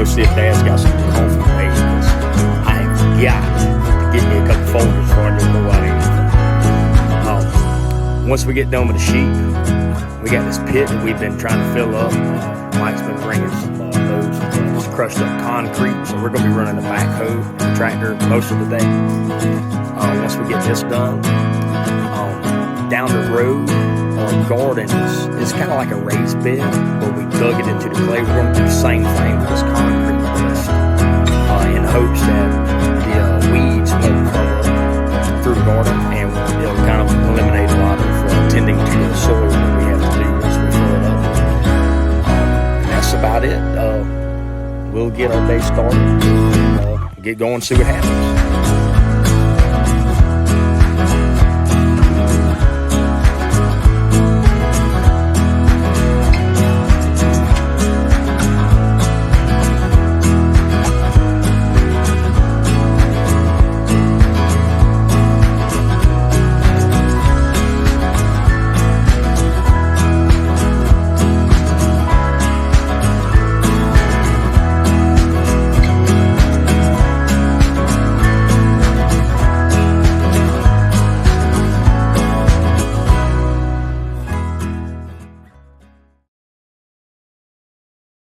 go see if Dad's got some coffee made, because I ain't got to get me a couple folders before I do go out anything. Once we get done with the sheep, we got this pit that we've been trying to fill up. Mike's been bringing some loads of crushed up concrete, so we're going to be running the backhoe and the tractor most of the day. Once we get this done, down the road, our garden is kind of like a raised bed, but we dug it into the clay. We're going to do the same thing with this concrete list, in hopes that the weeds won't come up through the garden, and it'll kind of eliminate a lot of tending to the soil that we have to do once we fill it up. And that's about it. We'll get our day started, get going, see what happens.